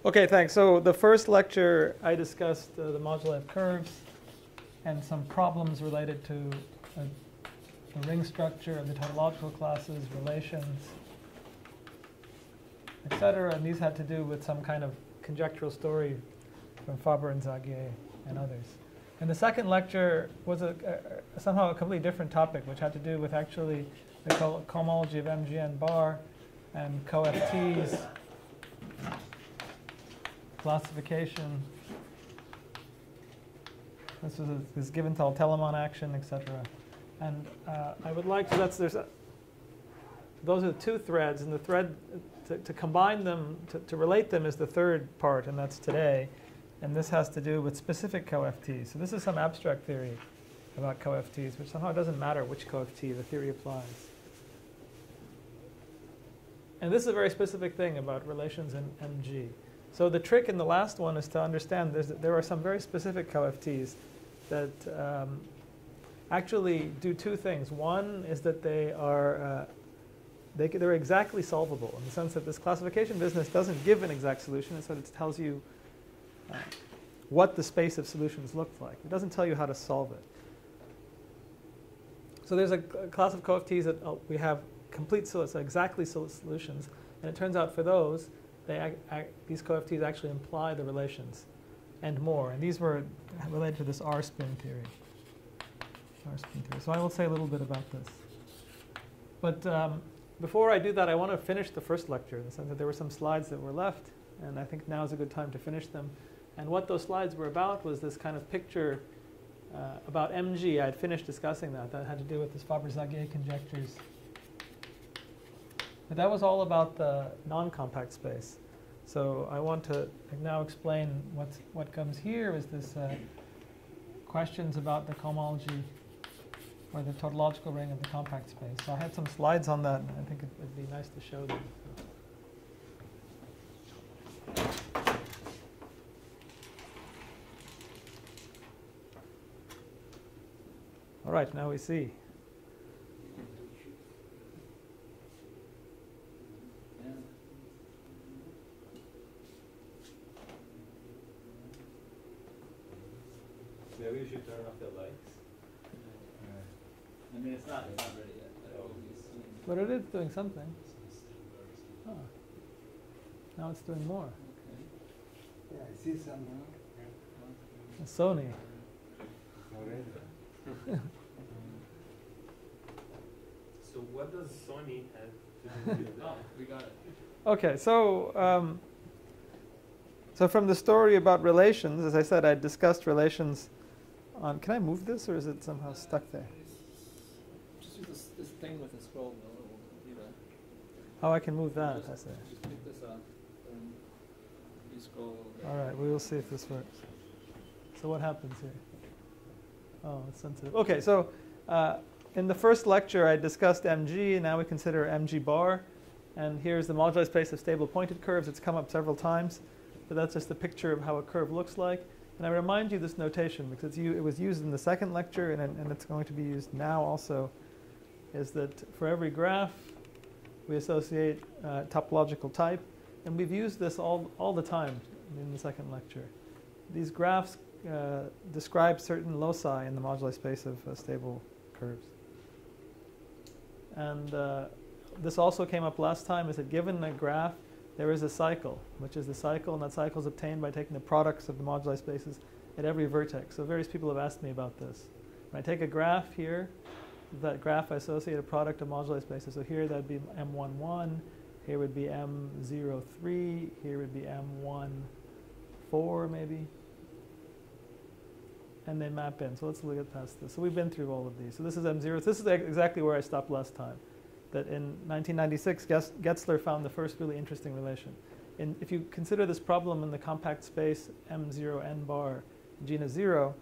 Okay, thanks. So the first lecture, I discussed the moduli of curves and some problems related to the ring structure of the tautological classes, relations, etc. And these had to do with some kind of conjectural story from Faber and Zagier and others. And the second lecture was somehow a completely different topic, which had to do with actually the cohomology of MGN bar and CoFTs, classification. This is given to Telemon action, etc. And I would like to, those are the two threads, and the thread to combine them, to relate them is the third part, and that's today. And this has to do with specific CoFTs. So this is some abstract theory about CoFTs, which somehow doesn't matter which CoFT, the theory applies. And this is a very specific thing about relations in MG. So the trick in the last one is to understand there are some very specific CoFTs that actually do two things. One is that they're exactly solvable in the sense that this classification business doesn't give an exact solution. Instead, it tells you what the space of solutions looks like. It doesn't tell you how to solve it. So there's a class of CoFTs that we have complete exactly solutions, and it turns out for those, these CoFTs actually imply the relations and more. And these were related to this R-spin theory. So I will say a little bit about this. But before I do that, I want to finish the first lecture in the sense that there were some slides that were left, and I think now is a good time to finish them. And what those slides were about was this kind of picture about MG. I had finished discussing that. That had to do with this Faber-Zagier conjectures. But that was all about the non-compact space. So I want to now explain what comes here is this questions about the cohomology or the tautological ring of the compact space. So I had some slides on that, and I think it'd be nice to show them. All right, now we see. Maybe we should turn off the lights. I mean, it's not ready yet. But it is doing something. Oh. Now it's doing more. Yeah, I see some now. Sony. So what does Sony have to do with that? Oh, we got it. Okay, so so from the story about relations, as I said, I discussed relations on. Can I move this, or is it somehow stuck there? Just use this thing with the scroll wheel. It will do that. Oh, I can move that. Just pick this up and you scroll. All right, we will see if this works. So what happens here? Oh, it's sensitive. Okay, so in the first lecture, I discussed MG, and now we consider MG bar. And here's the moduli space of stable pointed curves. It's come up several times. But that's just a picture of how a curve looks like. And I remind you this notation, because it was used in the second lecture, and it's going to be used now also, is that for every graph, we associate topological type. And we've used this all the time in the second lecture. These graphs describe certain loci in the moduli space of stable curves. And this also came up last time, is that given a graph, there is a cycle, which is the cycle, and that cycle is obtained by taking the products of the moduli spaces at every vertex. So various people have asked me about this. When I take a graph here, that graph I associate a product of moduli spaces. So here that would be M11, here would be M03, here would be M14 maybe. And they map in. So let's look at past this. So we've been through all of these. So this is M0. This is exactly where I stopped last time. That in 1996, Getzler found the first really interesting relation. If you consider this problem in the compact space M0 n bar genus 0,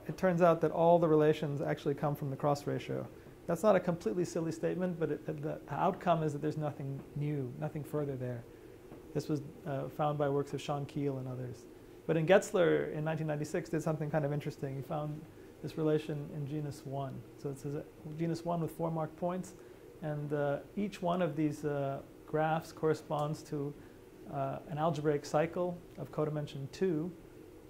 it turns out that all the relations actually come from the cross ratio. That's not a completely silly statement, but the outcome is that there's nothing new, nothing further there. This was found by works of Sean Keel and others. But in Getzler in 1996 did something kind of interesting. He found this relation in genus 1. So it's genus 1 with 4 marked points. And each one of these graphs corresponds to an algebraic cycle of codimension 2.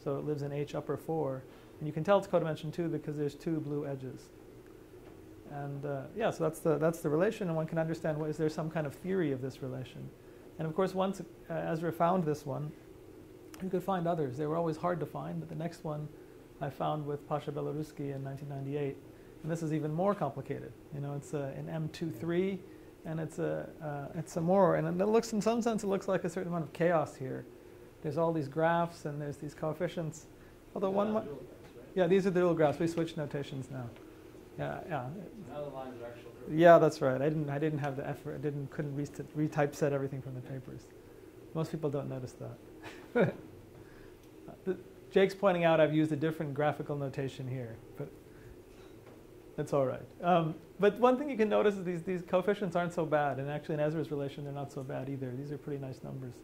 So it lives in H upper 4. And you can tell it's codimension 2 because there's 2 blue edges. And yeah, so that's the relation. And one can understand, is there some kind of theory of this relation? And of course, once Ezra found this one, you could find others. They were always hard to find, but the next one I found with Pasha Belaruski in 1998. And this is even more complicated. You know, it's an M23, and it's a more, and it looks, in some sense, it looks like a certain amount of chaos here. There's all these graphs, and there's these coefficients. Although one might, yeah, these are the dual graphs. We switched notations now. Yeah, yeah. Now the lines are actual curves. Yeah, that's right. I didn't have the effort. Couldn't retypeset everything from the papers. Most people don't notice that. Jake's pointing out I've used a different graphical notation here, but that's all right. But one thing you can notice is these coefficients aren't so bad, and actually in Ezra's relation they're not so bad either. These are pretty nice numbers,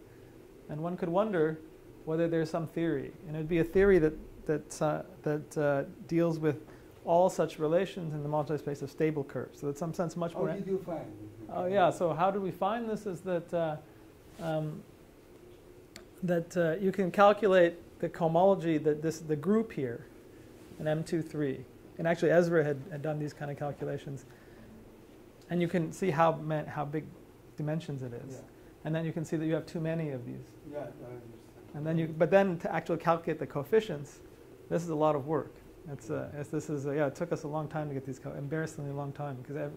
and one could wonder whether there's some theory, and it'd be a theory that deals with all such relations in the moduli space of stable curves. So in some sense much more. How did you find it? Oh yeah. So how do we find this? Is that you can calculate the cohomology, the group here, in M23. And actually Ezra had done these kind of calculations. And you can see how big dimensions it is. Yeah. And then you can see that you have too many of these. Yeah, I understand. And then but then to actually calculate the coefficients, this is a lot of work. It took us a long time to get these, embarrassingly long time. Because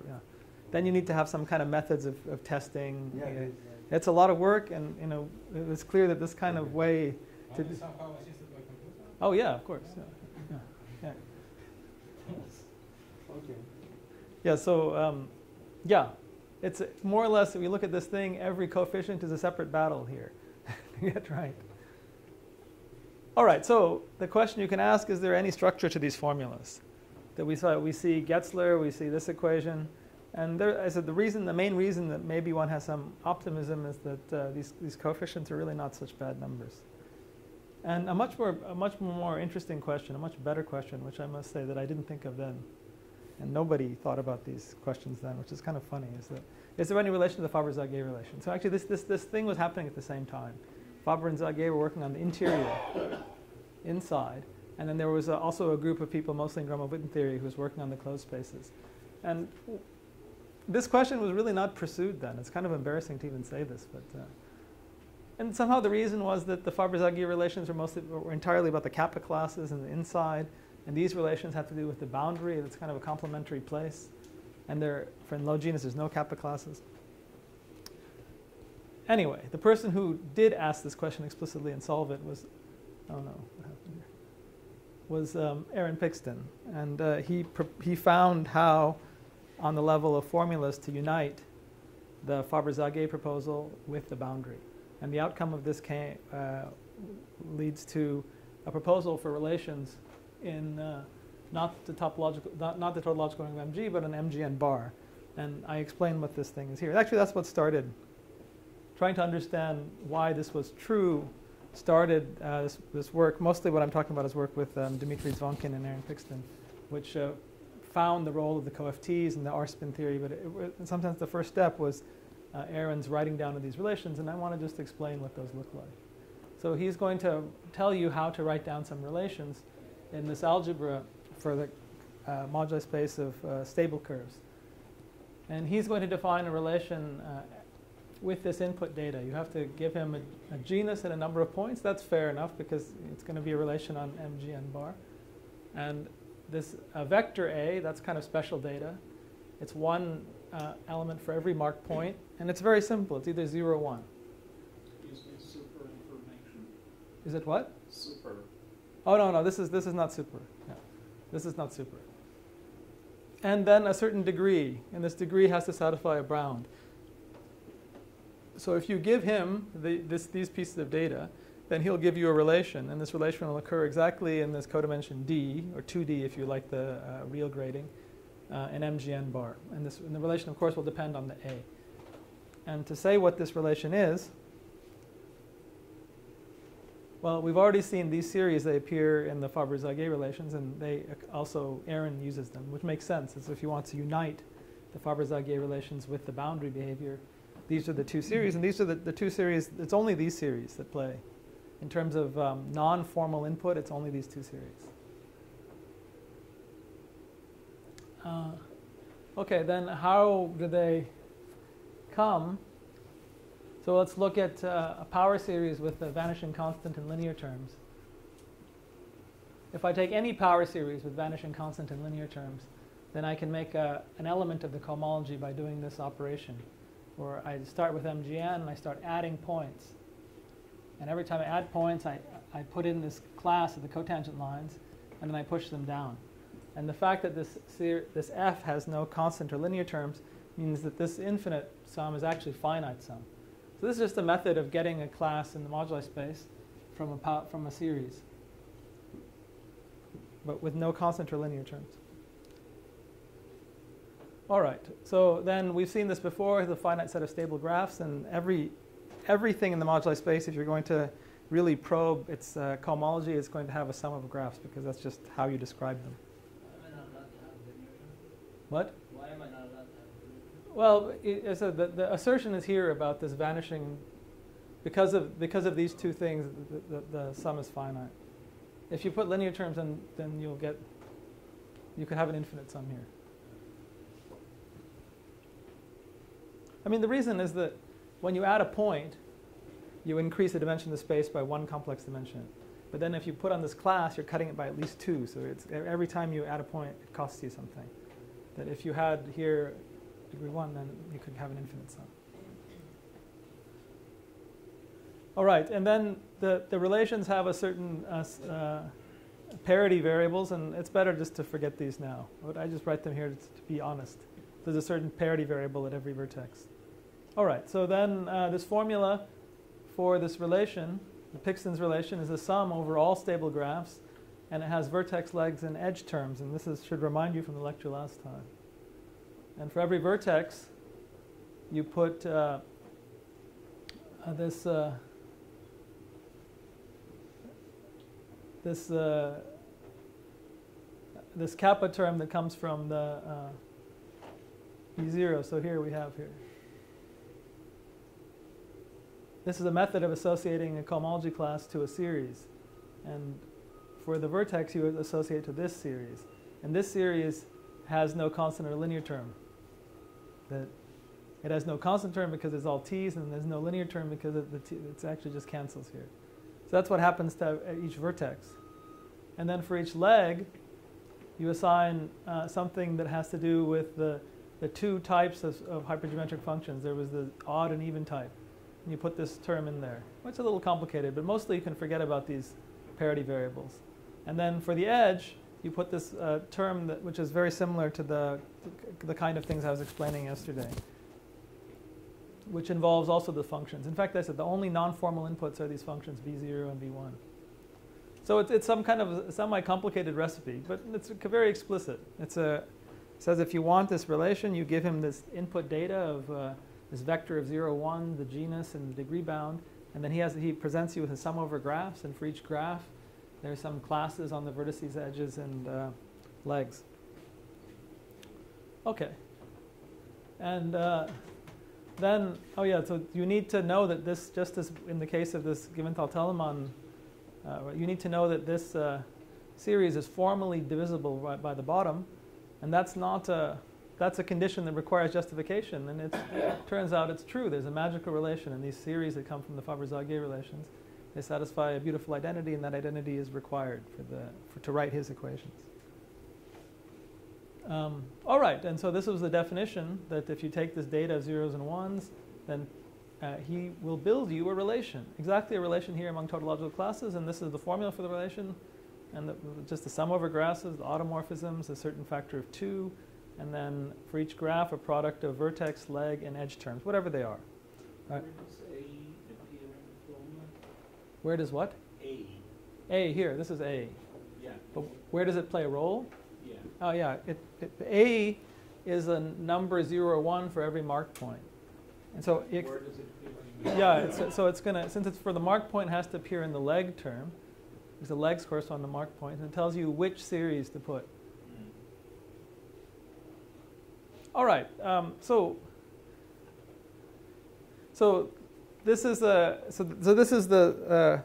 then you need to have some kind of methods of testing. Yeah, it's a lot of work, and you know, it was clear that this kind of way to somehow assisted by computer? Oh yeah, of course. Yeah. Okay. Yeah. So yeah, it's more or less. If you look at this thing, every coefficient is a separate battle here. Get right. All right. So the question you can ask: is there any structure to these formulas? That we see Getzler, we see this equation, and there, I said the main reason that maybe one has some optimism is that these coefficients are really not such bad numbers. And a much more interesting question, a much better question, which I must say that I didn't think of then, and nobody thought about these questions then, which is kind of funny, is there any relation to the Faber-Zagier relation? So actually this thing was happening at the same time. Faber and Zagier were working on the interior, inside, and then there was also a group of people, mostly in Gromov-Witten theory, who was working on the closed spaces. And this question was really not pursued then. It's kind of embarrassing to even say this, but and somehow the reason was that the Faber-Zagier relations were entirely about the kappa classes and the inside, and these relations have to do with the boundary. It's kind of a complementary place, and for low genus there's no kappa classes. Anyway, the person who did ask this question explicitly and solve it was, oh no, what happened here? Was Aaron Pixton, and he found how, on the level of formulas, to unite the Faber-Zagier proposal with the boundary. And the outcome of this leads to a proposal for relations in not the tautological ring of MG, but an MGN bar. And I explain what this thing is here. Actually, that's what started. Trying to understand why this was true started this work. Mostly what I'm talking about is work with Dmitry Zvonkin and Aaron Pixton, which found the role of the CoFTs and the R-spin theory. But sometimes the first step was Aaron's writing down of these relations, and I want to just explain what those look like. So he's going to tell you how to write down some relations in this algebra for the moduli space of stable curves. And he's going to define a relation with this input data. You have to give him a genus and a number of points. That's fair enough because it's going to be a relation on MGN bar. And this vector A, that's kind of special data. It's one element for every marked point, and it's very simple. It's either 0 or 1. Excuse me, super information. Is it what? Super. Oh no, this is not super. Yeah. This is not super. And then a certain degree, and this degree has to satisfy a bound. So if you give him these pieces of data, then he'll give you a relation, and this relation will occur exactly in this codimension D, or 2D if you like the real grading, an MGN bar. And the relation, of course, will depend on the A. And to say what this relation is, well, we've already seen these series. They appear in the Faber-Zagier relations, and they also, Aaron uses them, which makes sense. It's if you want to unite the Faber-Zagier relations with the boundary behavior, these are the two series, and these are the two series. It's only these series that play. In terms of non-formal input, it's only these two series. Okay, then how do they come? So let's look at a power series with the vanishing constant in linear terms. If I take any power series with vanishing constant in linear terms, then I can make an element of the cohomology by doing this operation, where I start with MGN and I start adding points. And every time I add points, I put in this class of the cotangent lines, and then I push them down. And the fact that this f has no constant or linear terms means that this infinite sum is actually finite sum. So this is just a method of getting a class in the moduli space from a series, but with no constant or linear terms. All right, so then we've seen this before, the finite set of stable graphs, and everything in the moduli space, if you're going to really probe its cohomology, is going to have a sum of graphs, because that's just how you describe them. Why am I not allowed to have linear terms? What? Why am I not allowed to have linear terms? Well, so the assertion is here about this vanishing, because of these two things, the sum is finite. If you put linear terms in, then you could have an infinite sum here. I mean, the reason is that when you add a point, you increase the dimension of the space by one complex dimension. But then if you put on this class, you're cutting it by at least two. So it's every time you add a point, it costs you something. That if you had here degree 1, then you could have an infinite sum. All right, and then the relations have a certain parity variables, and it's better just to forget these now. But I just write them here to be honest. There's a certain parity variable at every vertex. All right, so then this formula for this relation, the Pixton's relation, is the sum over all stable graphs, and it has vertex legs and edge terms, and this should remind you from the lecture last time. And for every vertex, you put this kappa term that comes from the E0. So here we have here. This is a method of associating a cohomology class to a series. And for the vertex, you would associate to this series. And this series has no constant or linear term. That it has no constant term because it's all t's, and there's no linear term because it actually just cancels here. So that's what happens to each vertex. And then for each leg, you assign something that has to do with the two types of hypergeometric functions. There was the odd and even type. And you put this term in there. It's a little complicated, but mostly you can forget about these parity variables. And then for the edge, you put this term which is very similar to the kind of things I was explaining yesterday, which involves also the functions. In fact, I said the only non-formal inputs are these functions v0 and v1. So it's some kind of semi-complicated recipe, but it's very explicit. It says if you want this relation, you give him this input data of this vector of 0, 1, the genus, and the degree bound, and then he presents you with a sum over graphs, and for each graph, there are some classes on the vertices, edges, and legs. Okay. And then, so you need to know that this, just as in the case of this Giventhal-Telemann, you need to know that this series is formally divisible by the bottom, and that's a condition that requires justification, and it turns out it's true. There's a magical relation in these series that come from the Faber-Zagier relations. They satisfy a beautiful identity, and that identity is required to write his equations. All right, and so this was the definition that if you take this data of zeros and ones, then he will build you a relation, exactly a relation here among tautological classes, and this is the formula for the relation, and just the sum over graphs, the automorphisms, a certain factor of 2, and then for each graph, a product of vertex, leg, and edge terms, whatever they are. Right. Where does A appear in the formula? Where does what? A. A here, this is A. Yeah. But where does it play a role? Yeah. Oh yeah, A is a number 0 or 1 for every mark point. And so Where does it appear in the yeah, so it's going to, since it's for the mark point, it has to appear in the leg term, because the legs correspond to the mark point, and it tells you which series to put. All right, so so this is this is the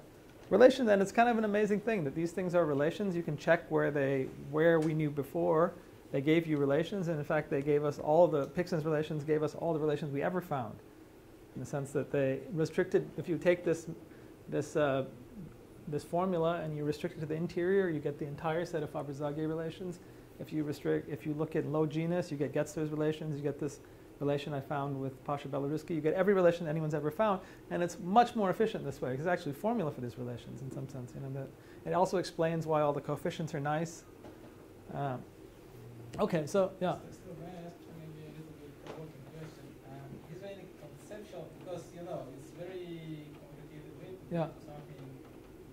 relation, and it's kind of an amazing thing that these things are relations. You can check where we knew before. They gave you relations, and in fact, they gave us all the Pixon's relations gave us all the relations we ever found, in the sense that they restricted. If you take this formula and you restrict it to the interior, you get the entire set of Faber-Zage relations. If you look at low genus, you get Getzler's relations. You get this relation I found with Pasha-Belorusky. You get every relation anyone's ever found, and it's much more efficient this way. It's actually a formula for these relations in some sense. That it also explains why all the coefficients are nice. Okay, so yeah. So may I ask maybe a little bit provoking question? Is there any conceptual, because it's very complicated way to Yeah. do something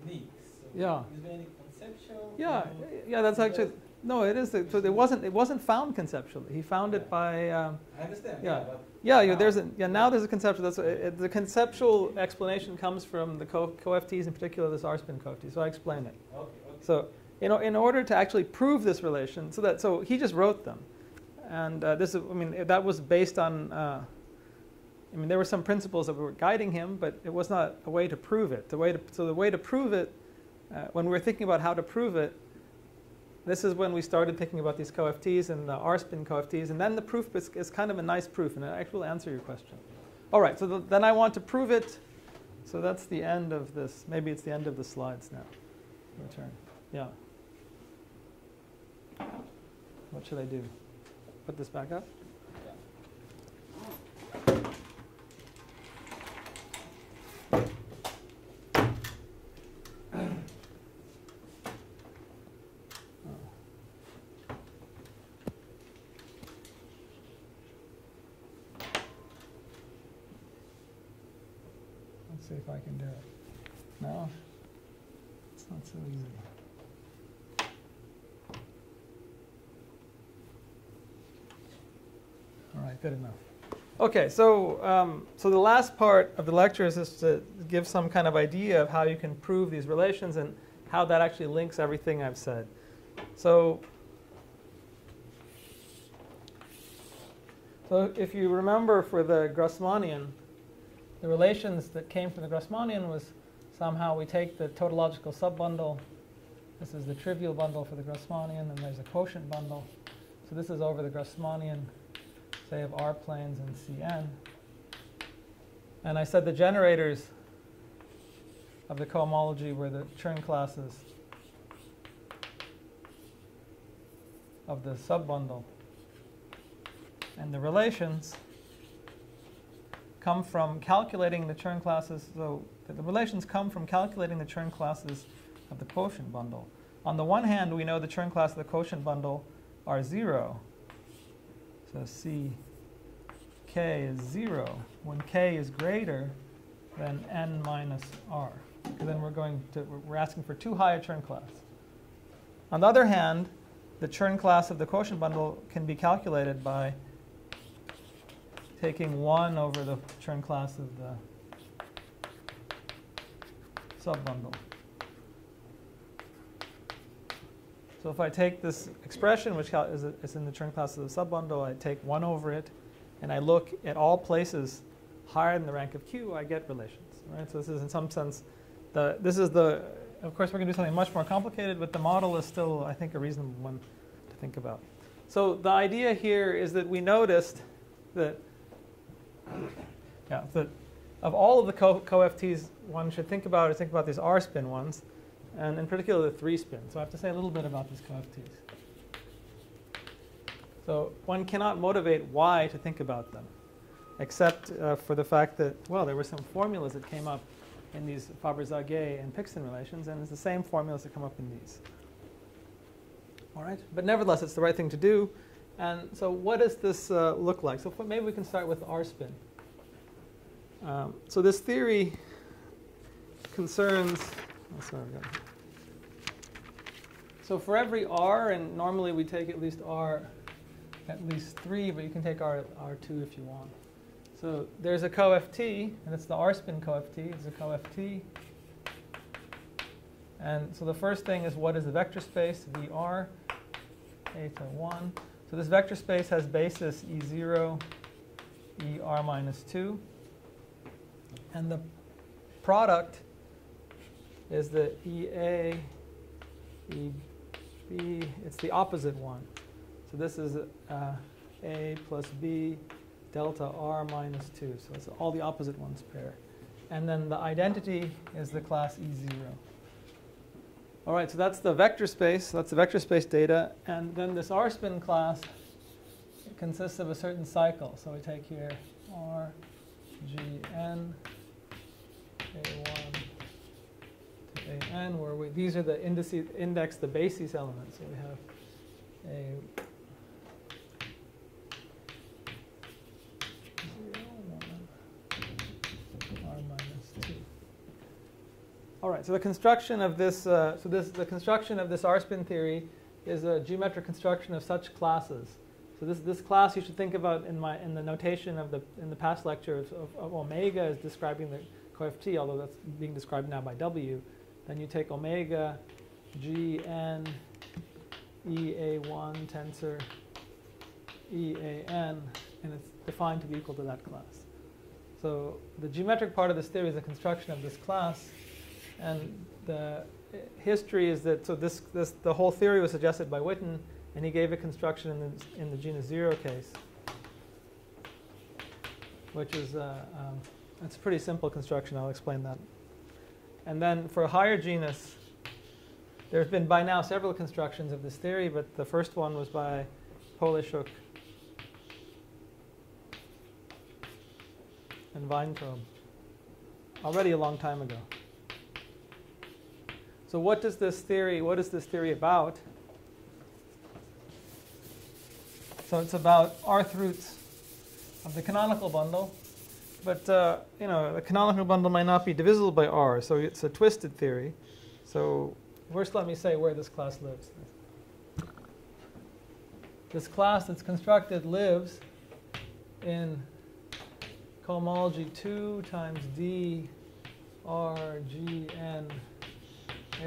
neat. So Yeah. is there any conceptual? Yeah, that's actually no. It is. So it wasn't found conceptually. He found it by. I understand. Yeah. But Now there's a conceptual. The conceptual explanation comes from the CoFTs, in particular this R-spin CoFT. So I explain it. Okay. So in order to actually prove this relation, so he just wrote them, and that was based on. There were some principles that were guiding him, but it was not a way to prove it. The way to prove it, when we were thinking about how to prove it, this is when we started thinking about these CoFTs and the R-spin CoFTs, and then the proof is kind of a nice proof, and it actually will answer your question. All right, so then I want to prove it. So that's the end of this. Maybe it's the end of the slides now. Return. Yeah. What should I do? Put this back up? Let's see if I can do it. No? It's not so easy. All right, good enough. Okay, so so the last part of the lecture is just to give some kind of idea of how you can prove these relations and how that actually links everything I've said. So if you remember for the Grassmannian, the relations that came from the Grassmannian was somehow we take the tautological subbundle. This is the trivial bundle for the Grassmannian, and there's a quotient bundle. So this is over the Grassmannian, say, of R planes and Cn. And I said the generators of the cohomology were the Chern classes of the subbundle. And the relations come from calculating the Chern classes. So the relations come from calculating the Chern classes of the quotient bundle. On the one hand, we know the Chern class of the quotient bundle are 0. So Ck is 0 when k is greater than n minus r. Because then we're asking for too high a Chern class. On the other hand, the Chern class of the quotient bundle can be calculated by taking 1 over the Chern class of the subbundle. So if I take this expression, which is in the Chern class of the subbundle, I take 1 over it, and I look at all places higher than the rank of Q, I get relations. Right? So this is, in some sense, of course, we're going to do something much more complicated, but the model is still, I think, a reasonable one to think about. So the idea here is that we noticed that, that of all of the CoFTs one should think about these R-spin ones, and in particular the 3-spin. So I have to say a little bit about these CoFTs. So one cannot motivate why to think about them, except for the fact that, well, there were some formulas that came up in these Faber-Zage and Pixon relations, and it's the same formulas that come up in these. All right? But nevertheless, it's the right thing to do. And so what does this look like? So maybe we can start with R-spin. So this theory concerns... So for every R, and normally we take at least R at least 3, but you can take R2 if you want. So there's a CoFT, and it's the R-spin CoFT. It's a CoFT. And so the first thing is, what is the vector space? VR, eta 1. So this vector space has basis E0, ER minus 2. And the product is the EA, EB, it's the opposite one. So this is A plus B delta R minus 2. So it's all the opposite ones pair. And then the identity is the class E0. All right, so that's the vector space. That's the vector space data. And then this R spin class consists of a certain cycle. So we take here R, G, N, A1 to AN, where these are the index the basis elements. So we have A All right, so the construction of this, the construction of this R-spin theory is a geometric construction of such classes. So this class you should think about in the notation of in the past lectures of omega is describing the CoFT, although that's being described now by W. Then you take omega, G, N, EA1 tensor, EAN, and it's defined to be equal to that class. So the geometric part of this theory is the construction of this class. And the history is that the whole theory was suggested by Witten, and he gave a construction in the genus 0 case, which is it's a pretty simple construction. I'll explain that. And then for a higher genus, there have been by now several constructions of this theory, but the first one was by Polishuk and Weintraub, already a long time ago. So what is this theory about? So it's about rth roots of the canonical bundle. But the canonical bundle might not be divisible by R, so it's a twisted theory. So first let me say where this class lives. This class that's constructed lives in cohomology 2 times D R G N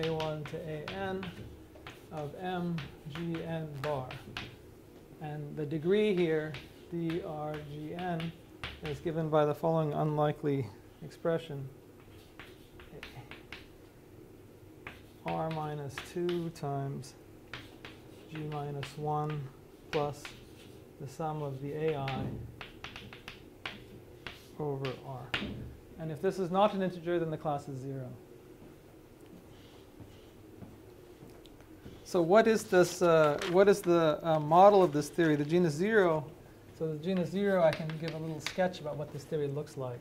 A1 to AN of M, G, N bar. And the degree here, D, R, G, N, is given by the following unlikely expression. R minus 2 times G minus 1 plus the sum of the AI over R. And if this is not an integer, then the class is 0. So what is this? What is the model of this theory? The genus 0. So the genus 0, I can give a little sketch about what this theory looks like.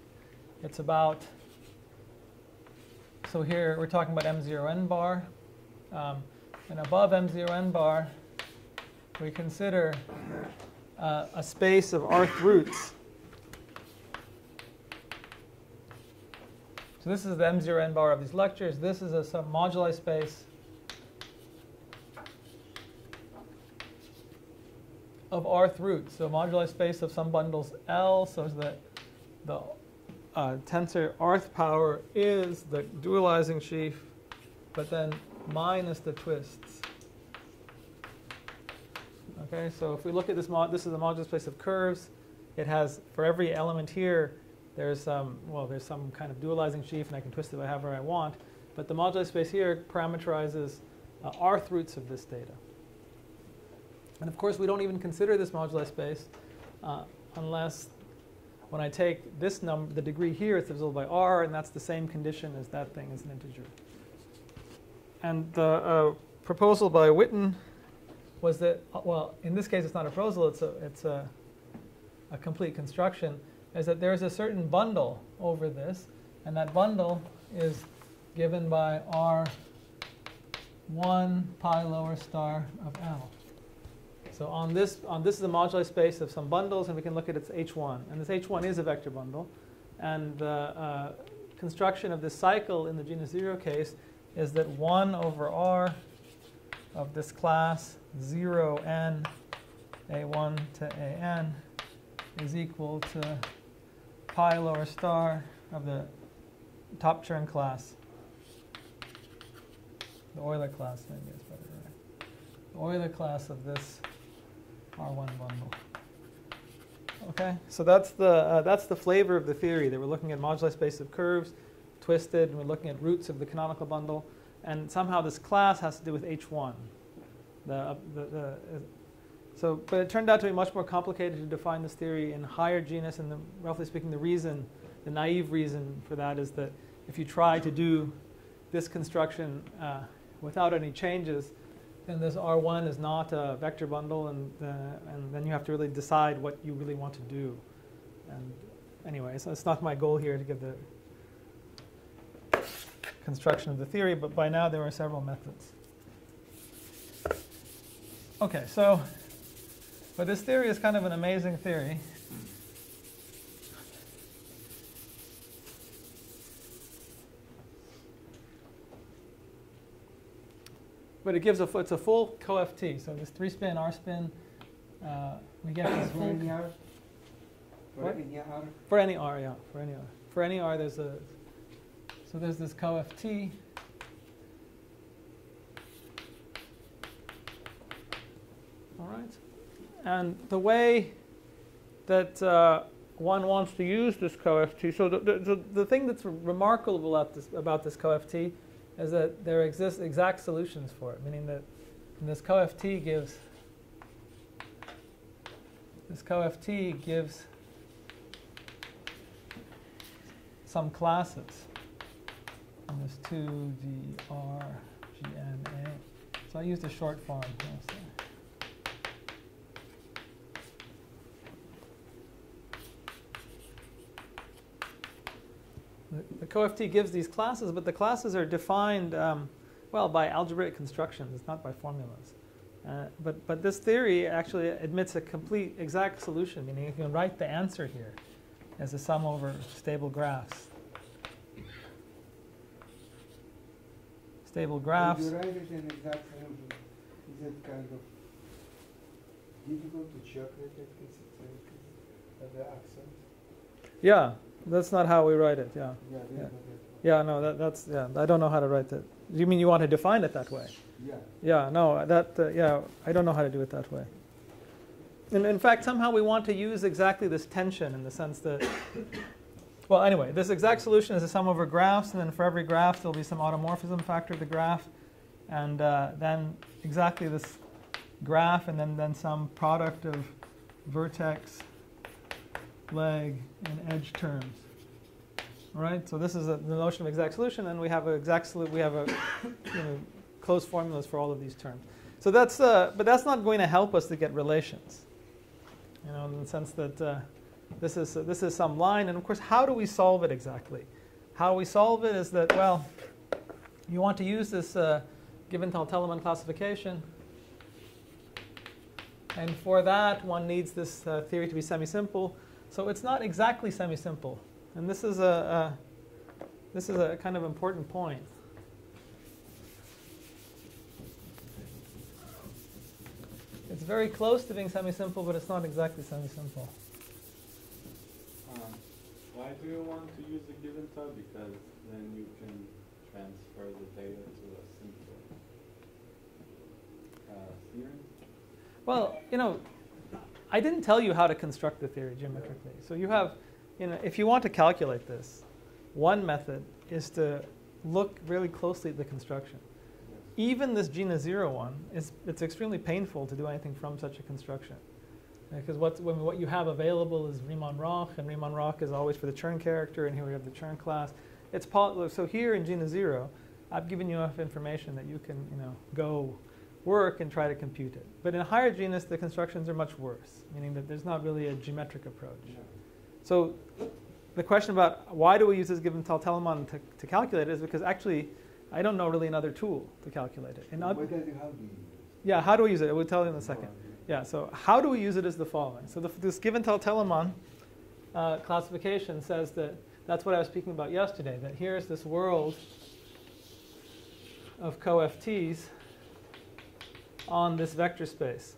It's about, so here we're talking about M0n bar. And above M0n bar, we consider a space of rth roots. So this is the M0n bar of these lectures. This is a submoduli space of rth roots. So moduli space of some bundles L, so that the tensor rth power is the dualizing sheaf, but then minus the twists. Okay, so if we look at this, this is the moduli space of curves. It has, for every element here, there's some kind of dualizing sheaf, and I can twist it however I want. But the moduli space here parameterizes rth roots of this data. And of course, we don't even consider this moduli space unless when I take this number, the degree here, it's divisible by R, and that's the same condition as that thing is an integer. And the proposal by Witten was that, well, in this case, it's not a proposal, it's a complete construction, is that there's a certain bundle over this, and that bundle is given by R1 pi lower star of L. So this is a moduli space of some bundles, and we can look at its H1. And this H1 is a vector bundle. And the construction of this cycle in the genus 0 case is that 1 over R of this class 0n A1 to AN is equal to pi lower star of the top Chern class. The Euler class, maybe is better, right? The Euler class of this R1 bundle. Okay, so that's the flavor of the theory, that we're looking at moduli space of curves, twisted, and we're looking at roots of the canonical bundle, and somehow this class has to do with H1. But it turned out to be much more complicated to define this theory in higher genus, and roughly speaking, the naive reason for that is that if you try to do this construction without any changes, then this R1 is not a vector bundle, and then you have to really decide what you really want to do. And anyway, so it's not my goal here to give the construction of the theory, but by now there are several methods. Okay, but this theory is kind of an amazing theory. But it's a full CoFT. So this 3-spin, R-spin, we get this full. For any R, yeah, for any R. For any R, there's this CoFT. All right. And the way that one wants to use this CoFT, so the thing that's remarkable about this CoFT is that there exist exact solutions for it, meaning that this CoFT gives some classes. And there's 2DRGNA. So I used a short form. The CoFT gives these classes, but the classes are defined, well, by algebraic constructions. It's not by formulas. But this theory actually admits a complete exact solution, meaning you can write the answer here as a sum over stable graphs. Stable graphs. When you write it in exact solution, is it kind of difficult to check it because it's the accent? Yeah. That's not how we write it, yeah. Yeah, no, that's, I don't know how to write that. You mean you want to define it that way? Yeah. Yeah, no, I don't know how to do it that way. And in fact, somehow we want to use exactly this tension in the sense that, well, anyway, this exact solution is a sum over graphs, and then for every graph there'll be some automorphism factor of the graph, and then exactly this graph, and then some product of vertex, leg, and edge terms. All right, so this is the notion of exact solution, and we have closed formulas for all of these terms. So that's, but that's not going to help us to get relations. You know, in the sense that this is some line, and of course, how do we solve it exactly? How we solve it is that, well, you want to use this given Telemann classification, and for that one needs this theory to be semi-simple. So it's not exactly semi-simple, and this is a kind of important point. It's very close to being semi-simple, but it's not exactly semi-simple. Why do you want to use the given type? Because then you can transfer the data to a simple theorem? Well, you know, I didn't tell you how to construct the theory geometrically. So you have, you know, if you want to calculate this, one method is to look really closely at the construction. Even this genus 0 one, it's extremely painful to do anything from such a construction. Because what you have available is Riemann-Roch, and Riemann-Roch is always for the Chern character, and here we have the Chern class. So here in genus 0, I've given you enough information that you can, you know, go work and try to compute it. But in a higher genus, the constructions are much worse, meaning that there's not really a geometric approach. Yeah. So the question about why do we use this given Telemann to calculate it is because actually I don't know really another tool to calculate it. How do you use it? Yeah, how do we use it? I will tell you in a second. Yeah, so how do we use it is the following. So this given Telemann classification says that that's what I was speaking about yesterday, that here's this world of CoFTs on this vector space.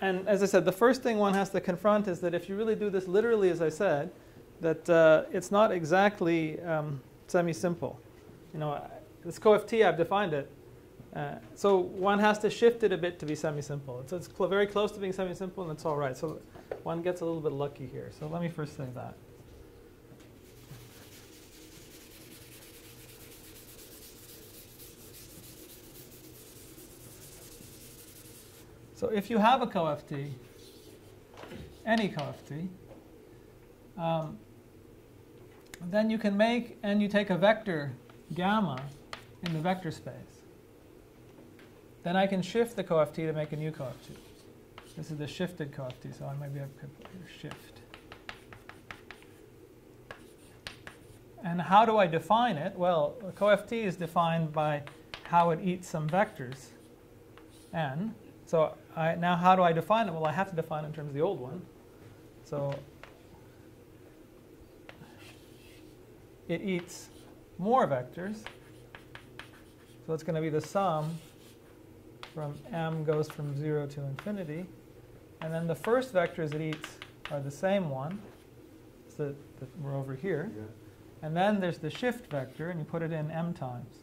And as I said, the first thing one has to confront is that if you really do this literally, as I said, that it's not exactly semi-simple. You know, this CoFT, I've defined it So one has to shift it a bit to be semi-simple. It's very close to being semi-simple, and it's all right. So one gets a little bit lucky here. So let me first say that. So if you have a CoFT, any CoFT, then you can make, and you take a vector gamma in the vector space. Then I can shift the CoFT to make a new CoFT. This is the shifted CoFT, so maybe I could put here shift. And how do I define it? Well, a CoFT is defined by how it eats some vectors, n. So now how do I define it? Well, I have to define it in terms of the old one. So it eats more vectors. So it's going to be the sum from m goes from 0 to infinity. And then the first vectors it eats are the same one. So that we're over here. Yeah. And then there's the shift vector, and you put it in m times.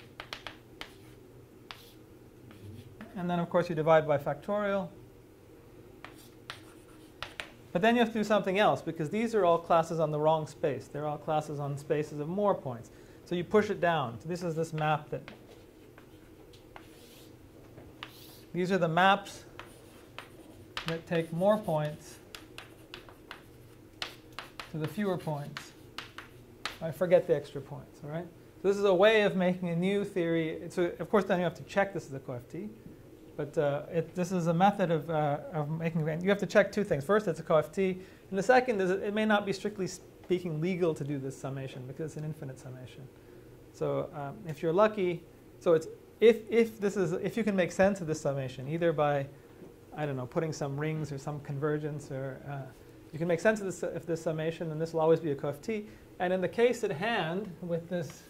And then, of course, you divide by factorial. But then you have to do something else, because these are all classes on the wrong space. They're all classes on spaces of more points. So you push it down. So this is this map that... These are the maps that take more points to the fewer points. I forget the extra points, all right? So this is a way of making a new theory. So of course, then you have to check this is a CoFT. But this is a method of making, you have to check two things. First, it's a CoFT. And the second is it may not be strictly speaking legal to do this summation because it's an infinite summation. So if you're lucky, so it's if you can make sense of this summation, either by, I don't know, putting some rings or some convergence, or you can make sense of this summation, then this will always be a CoFT. And in the case at hand with this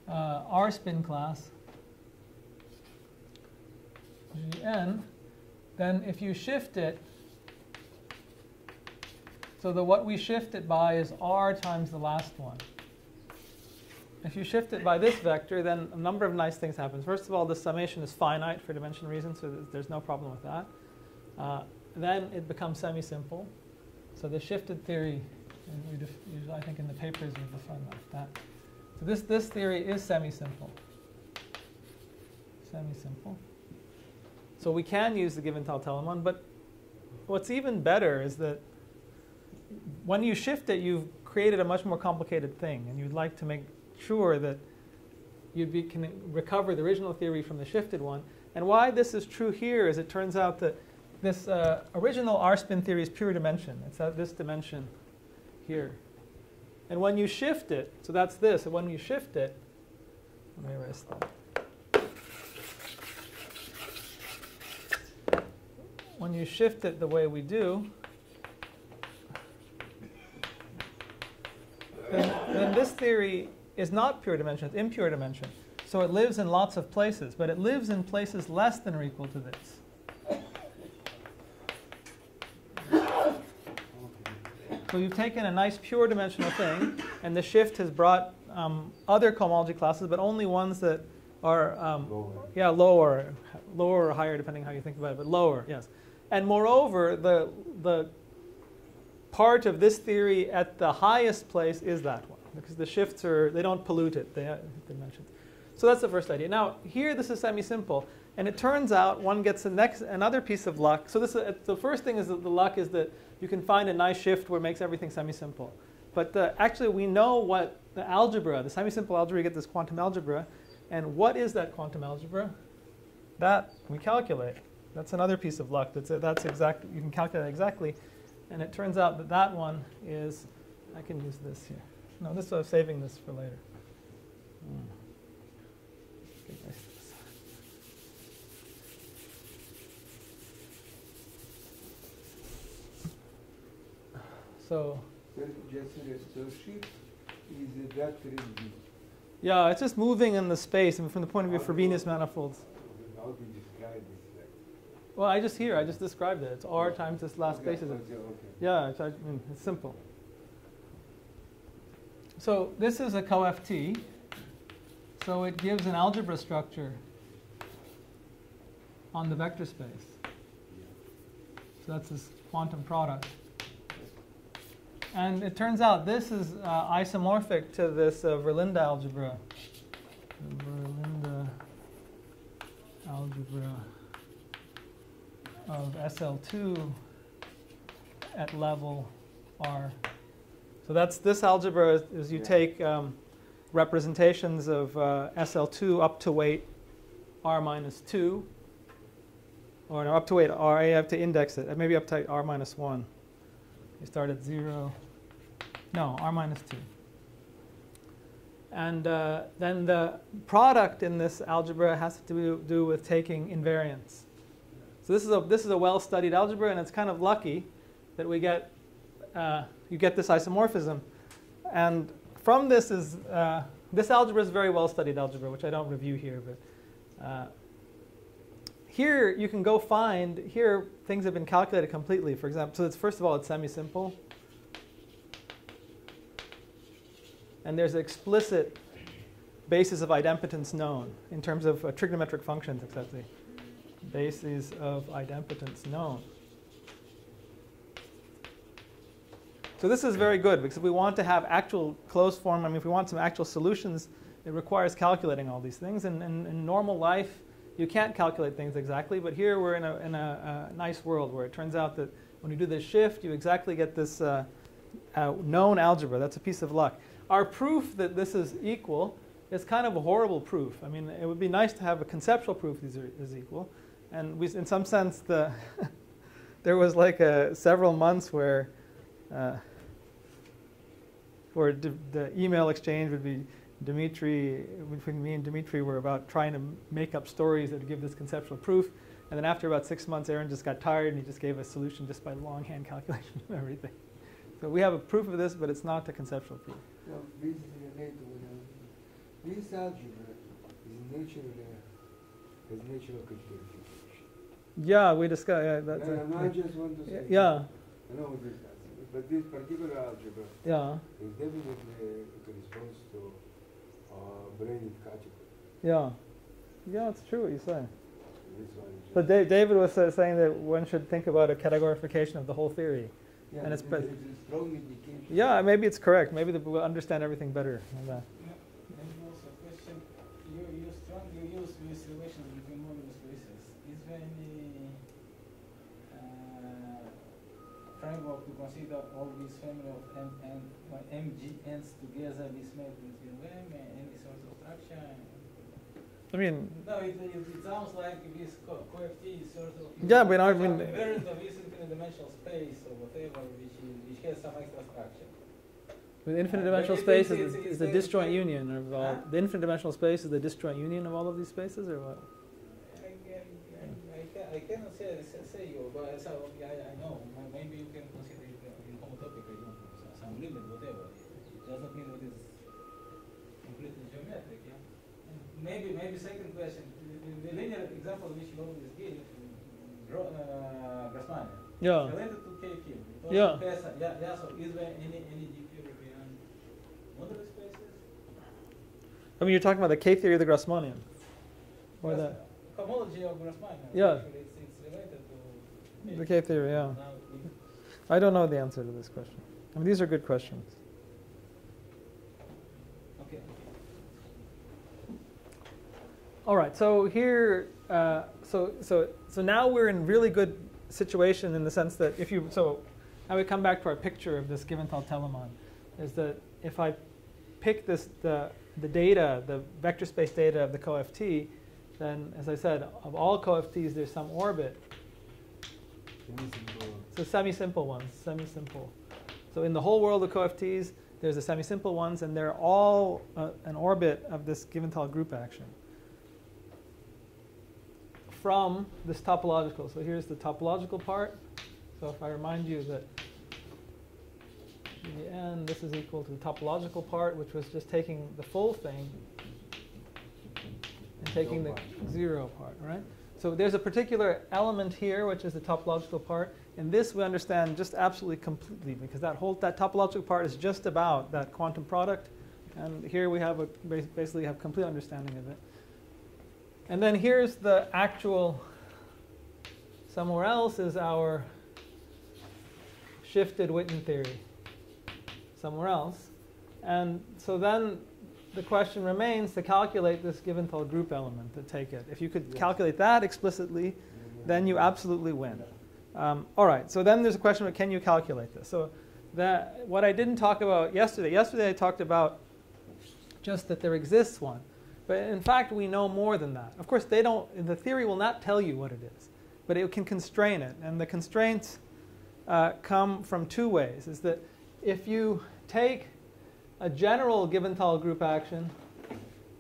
R spin class, Gn, then if you shift it, so what we shift it by is R times the last one. If you shift it by this vector, then a number of nice things happen. First of all, the summation is finite for dimension reasons, so there's no problem with that. Then it becomes semi-simple. So the shifted theory, and usually I think in the papers we define like that. So this theory is semi-simple. Semi-simple. So we can use the given Tau-Telemon, but what's even better is that when you shift it, you've created a much more complicated thing, and you'd like to make sure that you can recover the original theory from the shifted one. And why this is true here is it turns out that this original R-spin theory is pure dimension. It's at this dimension here. And when you shift it, so that's this, and when you shift it, let me erase that. When you shift it the way we do, then this theory is not pure dimension, it's impure dimension. So it lives in lots of places, but it lives in places less than or equal to this. So you've taken a nice pure dimensional thing, and the shift has brought other cohomology classes, but only ones that are lower or higher, depending how you think about it, but lower, yes. And moreover, the part of this theory at the highest place is that one, because the shifts they don't pollute it, they have dimensions. So that's the first idea. Now here this is semi-simple, and it turns out one gets another piece of luck. So the first thing is that the luck is that you can find a nice shift where it makes everything semi-simple. But actually we know what the algebra, the semi-simple algebra, you get this quantum algebra, and what is that quantum algebra? That we calculate. That's another piece of luck. That's exact. You can calculate that exactly, and it turns out that that one is. I can use this here. No, I'm saving this for later. So. So shift is a vector in V. Yeah, it's just moving in the space, and from the point of view of Frobenius manifolds. How do you describe this vector? Well, I just described it. It's R times this last space. Yeah, it's simple. So this is a CoFT. So it gives an algebra structure on the vector space. So that's this quantum product. And it turns out this is isomorphic to this Verlinde algebra. The Verlinde algebra of SL2 at level R. So that's this algebra is you take representations of SL2 up to weight R minus 2. Or no, up to weight R, you have to index it. Maybe up to R minus 1. You start at 0. No, R minus 2. And then the product in this algebra has to do with taking invariants. So this is a well-studied algebra, and it's kind of lucky that we get you get this isomorphism. And from this is this algebra is a very well-studied algebra, which I don't review here, but here you can go find here things have been calculated completely. For example, so it's, first of all, it's semi-simple. And there's an explicit basis of idempotence known in terms of trigonometric functions, etc. Bases of idempotence known. So this is very good because if we want to have actual closed form, I mean, if we want some actual solutions, it requires calculating all these things. And in normal life, you can't calculate things exactly. But here we're in a nice world where it turns out that when you do this shift, you exactly get this known algebra. That's a piece of luck. Our proof that this is equal is kind of a horrible proof. I mean, it would be nice to have a conceptual proof these is equal. And in some sense, there was like several months where the email exchange would be between me and Dimitri were about trying to make up stories that would give this conceptual proof. And then after about 6 months, Aaron just got tired and he just gave a solution just by longhand calculation of everything. So we have a proof of this, but it's not a conceptual proof. No, this is related to what this algebra is natural codification. Yeah, we discussed. Yeah, that's I just want to say. Yeah. I know this, but this particular algebra is definitely corresponds to braided category. Yeah. Yeah, it's true what you say. But David was saying that one should think about a categorification of the whole theory. Yeah, and it's a strong indication. Yeah, maybe it's correct. Maybe we'll understand everything better than that. Yeah. And also a question, you strongly use these relations between modular spaces. Is there any framework to consider all these family of MGNs together, this made between them, any sort of structure? I mean, no, it sounds like this CoFT is sort of yeah, but I mean, invariant of this infinite dimensional space or whatever, which has some extra structure. The infinite dimensional space is the disjoint union of all. The infinite dimensional space is the disjoint union of all of these spaces, or what? I cannot say you, but I know. Maybe you can consider it in homotopy, some limit, whatever. It doesn't mean it is completely geometric. Yeah. Maybe second question, the linear example which you always give, Grassmann. Yeah. Related to KQ. Yeah. Yeah. So is there any GQ beyond modular spaces? I mean, you're talking about the K theory of the Grassmannian, or the homology of Grassmann. Yeah. Actually, it's related to the K theory. Yeah. I don't know the answer to this question. I mean, these are good questions. All right, so here, so now we're in really good situation in the sense that now we come back to our picture of this Giventhal Telemann, is that if I pick the data, the vector space data of the CoFT, then as I said, of all CoFTs, there's some orbit. So semi-simple ones, semi-simple. So in the whole world of CoFTs, there's the semi-simple ones, and they're all an orbit of this Giventhal group action. From this topological. So here's the topological part. So if I remind you that in the end, this is equal to the topological part, which was just taking the full thing and taking the zero part, right? So there's a particular element here, which is the topological part. And this we understand just absolutely completely, because that topological part is just about that quantum product. And here we have basically have complete understanding of it. And then here's the actual Somewhere else is our shifted Witten theory. Somewhere else. And so then the question remains to calculate this Giventhal group element, to take it. If you could calculate that explicitly, then you absolutely win. All right, so then there's a question of can you calculate this? So what I didn't talk about yesterday I talked about just that there exists one. But in fact, we know more than that. Of course, the theory will not tell you what it is, but it can constrain it. And the constraints come from two ways. Is that if you take a general Giventhal group action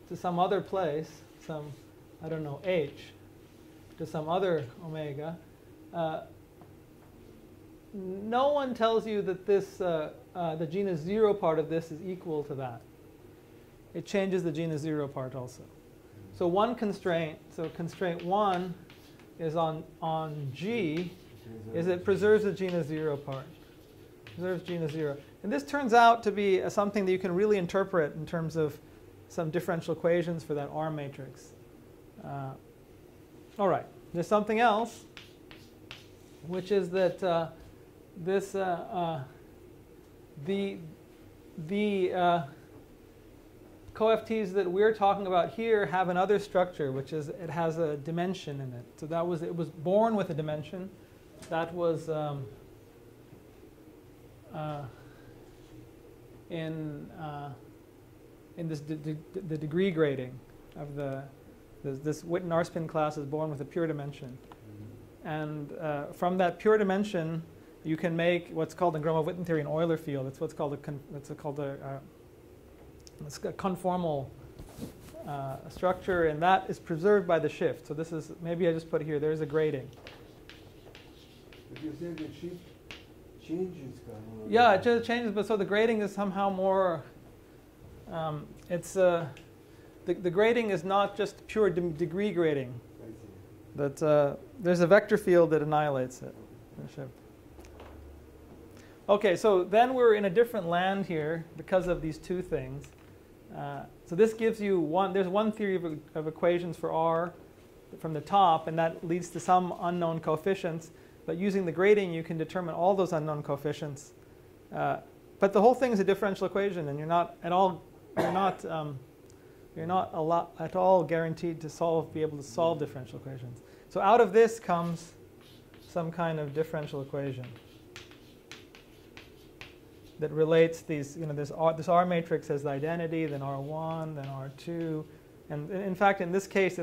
to some other place, some, I don't know, h, to some other omega, no one tells you that this, the genus 0 part of this is equal to that. It changes the genus 0 part also. So one constraint, so constraint 1 is on G, is it preserves the genus 0 part. Preserves genus 0. And this turns out to be something that you can really interpret in terms of some differential equations for that R matrix. All right, there's something else, which is that the CoFTs that we're talking about here have another structure, which is it has a dimension in it. So it was born with a dimension. That was in this the degree grading of this Witten R-spin class is born with a pure dimension. And from that pure dimension, you can make what's called in Gromov-Witten theory an Euler field. It's what's called it's a conformal structure, and that is preserved by the shift. So this is, maybe I just put here, there's a grading. But you say the shift changes kind of. Yeah, it just changes, but so the grading is somehow more, the grading is not just pure degree grading. That there's a vector field that annihilates it. Okay, so then we're in a different land here because of these two things. So this gives you there's one theory of equations for R from the top, and that leads to some unknown coefficients. But using the grading, you can determine all those unknown coefficients. But the whole thing is a differential equation, and you're not at all guaranteed to be able to solve differential equations. So out of this comes some kind of differential equation that relates these, this R matrix has the identity, then R1, then R2. And in fact, in this case,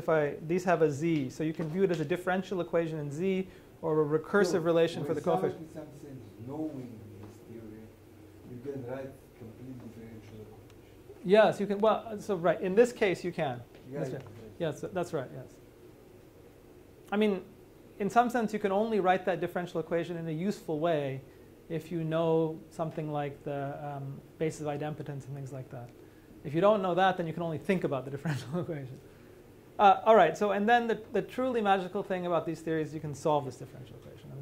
these have a Z. So you can view it as a differential equation in Z or a recursive relation for the coefficient. In some sense, knowing this theory, you can write complete differential equation. Yes, you can. Well, so right. In this case, you can. Yeah, that's right. Yes, that's right. Yes. I mean, in some sense, you can only write that differential equation in a useful way if you know something like the basis of idempotence and things like that. If you don't know that, then you can only think about the differential equation. All right. So, and then the truly magical thing about these theories, you can solve this differential equation, and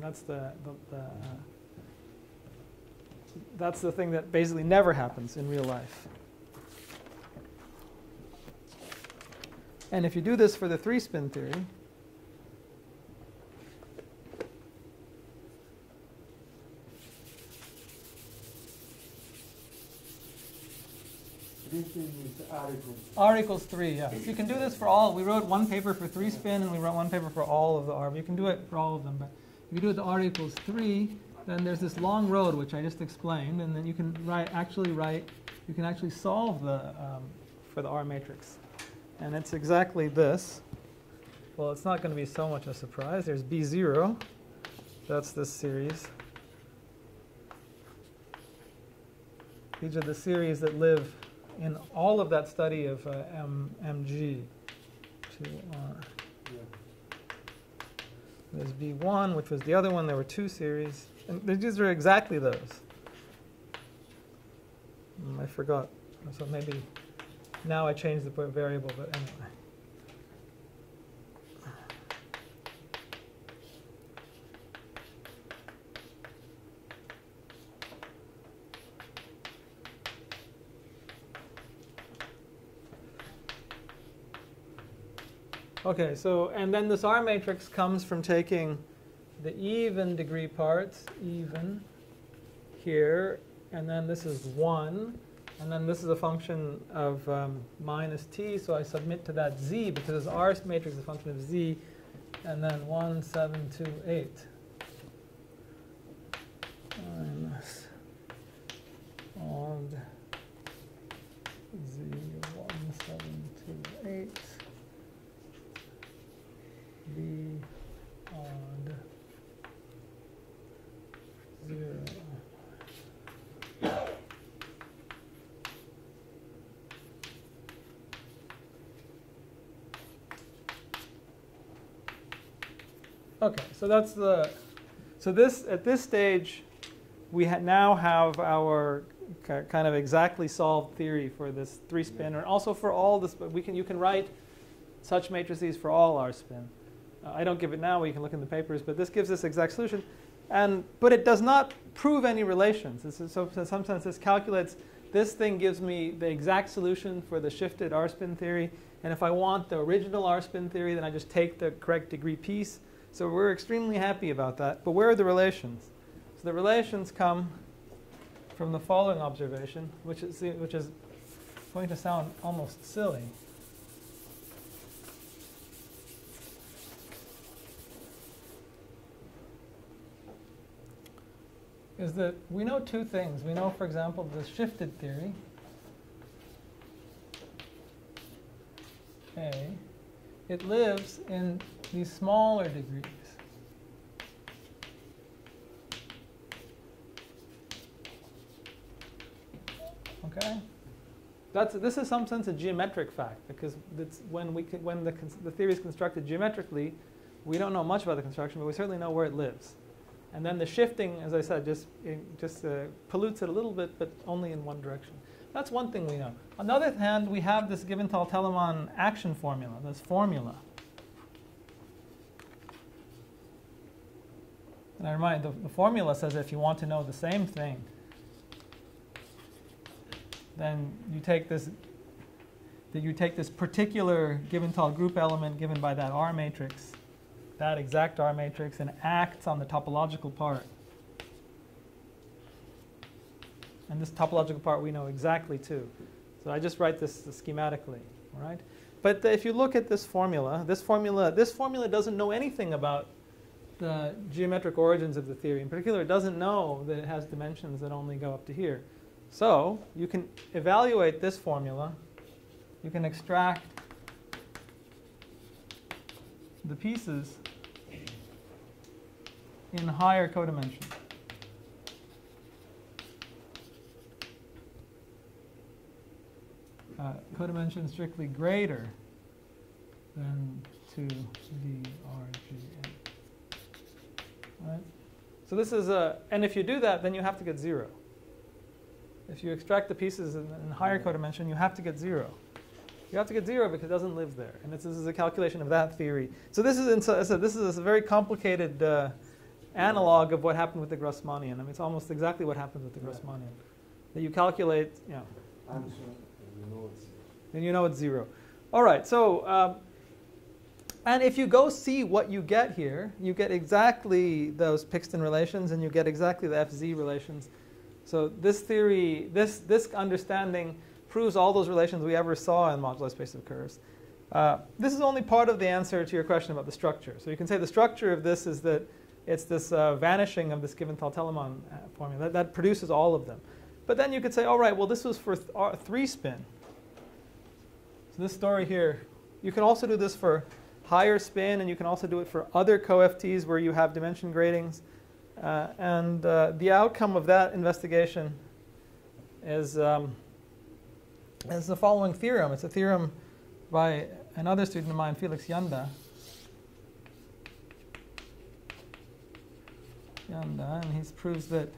that's the thing that basically never happens in real life. And if you do this for the 3-spin theory, R equals 3, yeah. So you can do this for all. We wrote one paper for 3-spin, and we wrote one paper for all of the R. But you can do it for all of them. But if you do it to R equals 3, then there's this long road, which I just explained. And then you can you can actually solve for the R matrix. And it's exactly this. Well, it's not going to be so much a surprise. There's B0. That's this series. These are the series that live in all of that study of MG to R. There's B1, which was the other one. There were 2 series. And these are exactly those. I forgot. So maybe now I changed the variable, but anyway. Okay, so, and then this R matrix comes from taking the even degree parts, even here, and then this is 1, and then this is a function of minus t, so I submit to that z because R matrix is a function of z, and then 1, 7, 2, 8 minus odd z 1, 7, 2, 8 b odd 0. Okay, so that's the, so this, at this stage, we now have our kind of exactly solved theory for this 3-spin, and also for all this, but you can write such matrices for all R spin. I don't give it now, you can look in the papers, but this gives us exact solution. But it does not prove any relations. So in some sense, this calculates, this thing gives me the exact solution for the shifted R spin theory, and if I want the original R spin theory, then I just take the correct degree piece. So we're extremely happy about that. But where are the relations? So the relations come from the following observation, which is going to sound almost silly. Is that we know two things. We know, for example, the shifted theory, A, it lives in these smaller degrees. Okay? This is in some sense a geometric fact, because it's when the theory is constructed geometrically, we don't know much about the construction, but we certainly know where it lives. And then the shifting, as I said, just pollutes it a little bit, but only in one direction. That's one thing we know. On the other hand, we have this Giventhal-Telemann action formula, this formula. And I remind, the formula says if you want to know the same thing, then you take this particular Giventhal group element given by that R matrix, that exact R matrix, and acts on the topological part. And this topological part we know exactly too. So I just write this schematically, all right? But if you look at this formula doesn't know anything about the geometric origins of the theory. In particular, it doesn't know that it has dimensions that only go up to here. So you can evaluate this formula. You can extract the pieces in higher codimension. Codimension strictly greater than 2VRGN. Right? So this is and if you do that, then you have to get 0. If you extract the pieces in higher codimension, you have to get 0. You have to get 0 because it doesn't live there. And this is a calculation of that theory. So this is a very complicated analog of what happened with the Grassmannian. I mean, it's almost exactly what happened with the Grassmannian. That you calculate, then you know it's 0. All right, so, and if you go see what you get here, you get exactly those Pixton relations, and you get exactly the FZ relations. So this theory, this understanding proves all those relations we ever saw in modular space of curves. This is only part of the answer to your question about the structure. So you can say the structure of this is that it's this vanishing of this Giventhal-Telemann formula. That produces all of them. But then you could say, all right, well, this was for 3-spin. So this story here, you can also do this for higher spin, and you can also do it for other CoFTs where you have dimension gratings. And the outcome of that investigation is the following theorem. It's a theorem by another student of mine, Felix Janda. And he proves that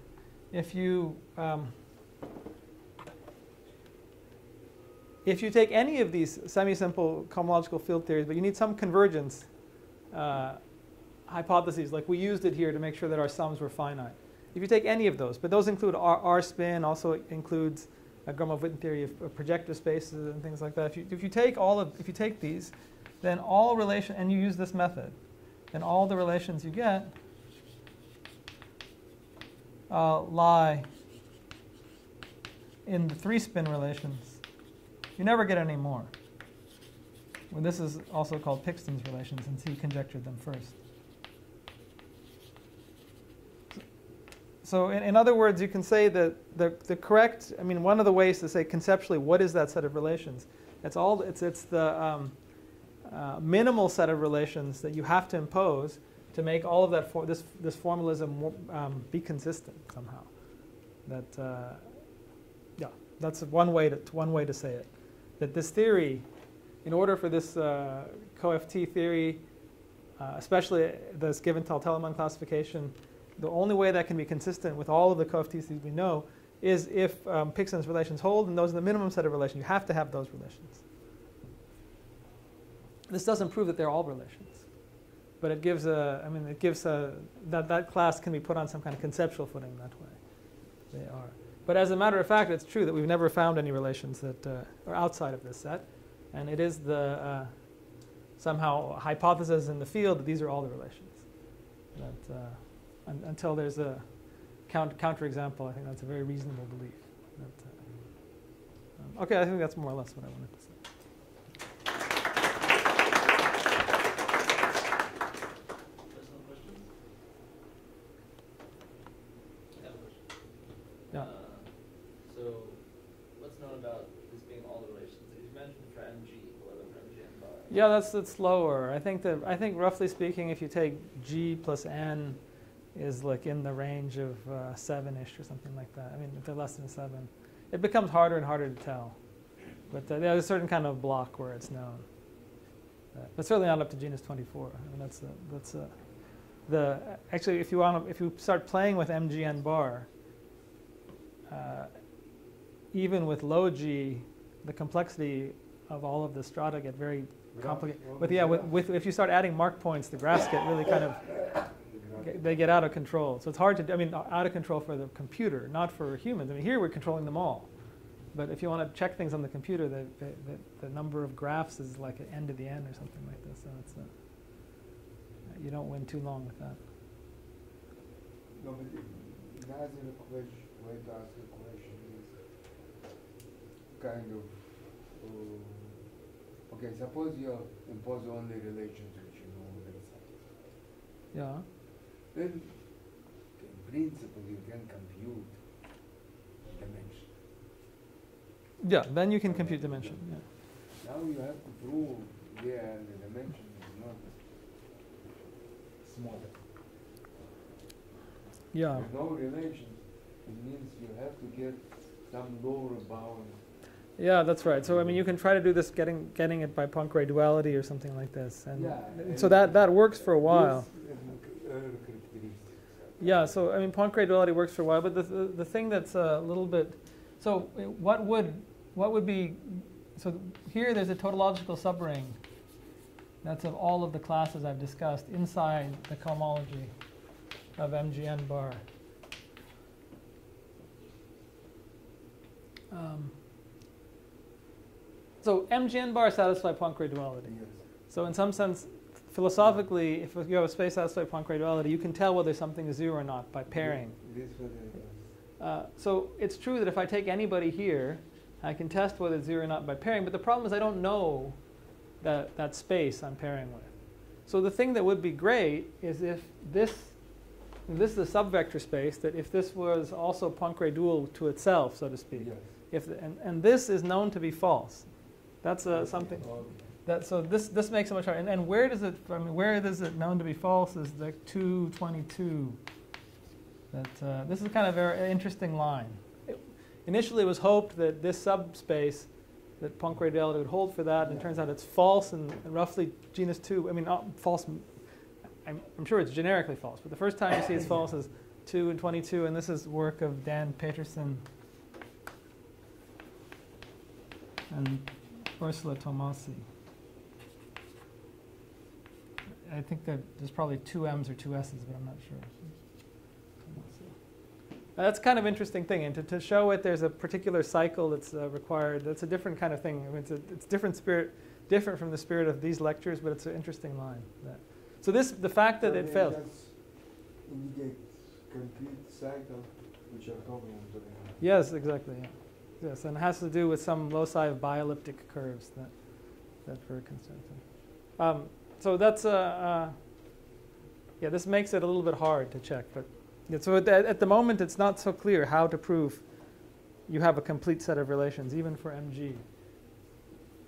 if you take any of these semi-simple cohomological field theories, but you need some convergence hypotheses, like we used it here to make sure that our sums were finite. If you take any of those, but those include R spin, also includes a Gromov-Witten theory of projective spaces and things like that. If you take these, then all relation, and you use this method, then all the relations you get lie in the 3-spin relations, you never get any more. Well, this is also called Pixton's relations, since he conjectured them first. So in other words, you can say that the correct, I mean, one of the ways to say conceptually what is that set of relations, it's the minimal set of relations that you have to impose to make all of that this formalism be consistent somehow. That yeah, that's one way to say it. That this theory, in order for this CoFT theory, especially this given Telemann classification, the only way that can be consistent with all of the CoFTs we know is if Pixton's relations hold, and those are the minimum set of relations. You have to have those relations. This doesn't prove that they're all relations, but it gives that class can be put on some kind of conceptual footing that way. They are. But as a matter of fact, it's true that we've never found any relations that are outside of this set, and it is the somehow hypothesis in the field that these are all the relations. That until there's a counterexample, I think that's a very reasonable belief. That, okay, I think that's more or less what I wanted to say. Personal questions? I have a question. Yeah. So, what's known about this being all the relations? You mentioned for MG, what about for MG and bar? Yeah, that's lower. I think roughly speaking, if you take G plus N is like in the range of 7-ish or something like that. I mean, if they're less than 7, it becomes harder and harder to tell. But there's a certain kind of block where it's known. But certainly not up to genus 24. I mean, actually, if you start playing with MGN bar, even with low G, the complexity of all of the strata get very complicated. But yeah, if you start adding mark points, the graphs get really kind of they get out of control. So it's hard to, I mean, out of control for the computer, not for humans. I mean, here we're controlling them all. But if you want to check things on the computer, the number of graphs is like an n to the n or something like this. So it's you don't win too long with that. No, but another question, way to ask a question is kind of, okay, suppose you impose only relations which you know on the side. Yeah. Then, in principle, you can compute dimension. Yeah, then you can compute dimension. Yeah. Now you have to prove the dimension is not smaller. Yeah. With no relations, it means you have to get some lower bound. Yeah, that's right. So I mean, you can try to do this, getting it by Poincare duality or something like this, and so that works for a while. Yeah. So I mean, Poincare duality works for a while, but the thing that's a little bit, so what would be, so here there's a tautological subring that's of all of the classes I've discussed inside the cohomology of MGN bar. So MGN bar satisfy Poincare duality. Yes. So in some sense, philosophically, if you have a space satisfied Poincare duality, you can tell whether something is 0 or not by pairing. So it's true that if I take anybody here, I can test whether it's 0 or not by pairing, but the problem is I don't know that space I'm pairing with. So the thing that would be great is if this is a subvector space, that if this was also Poincare dual to itself, so to speak, Yes. and this is known to be false. That's something. Okay. So this makes it much harder. And where does it? I mean, where is it known to be false? Is the 222. That this is kind of a very interesting line. Initially, it was hoped that this subspace, that Poincare duality would hold for that, and it turns out it's false and roughly genus 2. I mean, not false. I'm sure it's generically false, but the first time you see it's false is 2 and 22, and this is work of Dan Peterson and Ursula Tomasi. I think that there's probably 2 M's or 2 S's, but I'm not sure. That's kind of interesting thing, and to show it, there's a particular cycle that's required. That's a different kind of thing. I mean, it's different spirit, different from the spirit of these lectures, but it's an interesting line. So the fact that it failed. Indicate complete cycle which are covariant to the Yes, exactly. Yeah. Yes, and it has to do with some loci of bielliptic curves that we're considering. So that's yeah. This makes it a little bit hard to check, but yeah, so at the moment it's not so clear how to prove you have a complete set of relations, even for MG,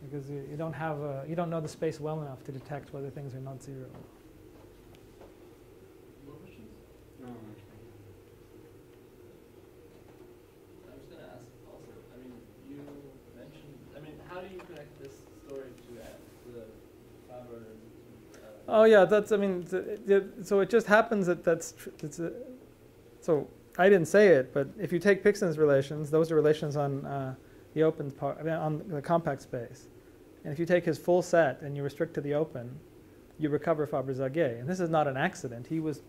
because you don't have you don't know the space well enough to detect whether things are not zero. More questions? No, I was going to ask also, I mean, you mentioned, I mean, how do you connect this story to the Faber? Oh yeah, that's, I mean, so it just happens that so I didn't say it, but if you take Pixon's relations, those are relations on the open part, I mean, on the compact space. And if you take his full set and you restrict to the open, you recover Faber-Zage. And this is not an accident. He was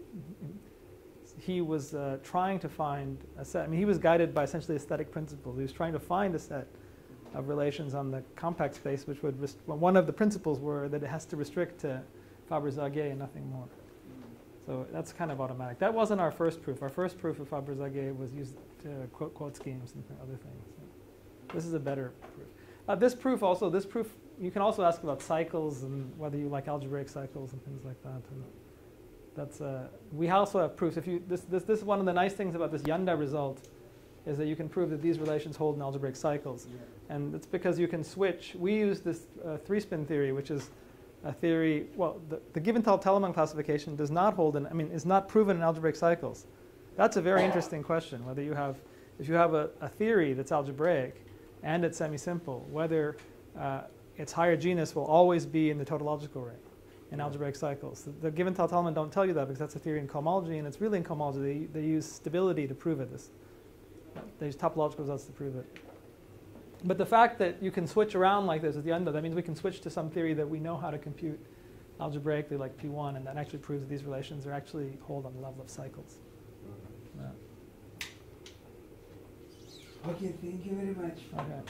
trying to find a set. I mean, he was guided by essentially aesthetic principles. He was trying to find a set of relations on the compact space, which would one of the principles were that it has to restrict to Faber-Zage and nothing more. So that's kind of automatic. That wasn't our first proof. Our first proof of Faber-Zage was used to quote schemes and other things. So this is a better proof. This proof, you can also ask about cycles and whether you like algebraic cycles and things like that. And that's we also have proofs. This is one of the nice things about this Yanda result, is that you can prove that these relations hold in algebraic cycles, and it's because you can switch. We use this three-spin theory, which is a theory. Well, the Giventhal-Telemann classification does not hold in. I mean, is not proven in algebraic cycles. That's a very interesting question. Whether you have, if you have a theory that's algebraic and it's semi-simple, whether its higher genus will always be in the tautological ring in algebraic cycles. The Giventhal-Telemann don't tell you that because that's a theory in cohomology, and it's really in cohomology. They use stability to prove it. They use topological results to prove it. But the fact that you can switch around like this with the Yanda, that means we can switch to some theory that we know how to compute algebraically, like P1, and that actually proves that these relations are actually hold on the level of cycles. Okay, thank you very much. Okay.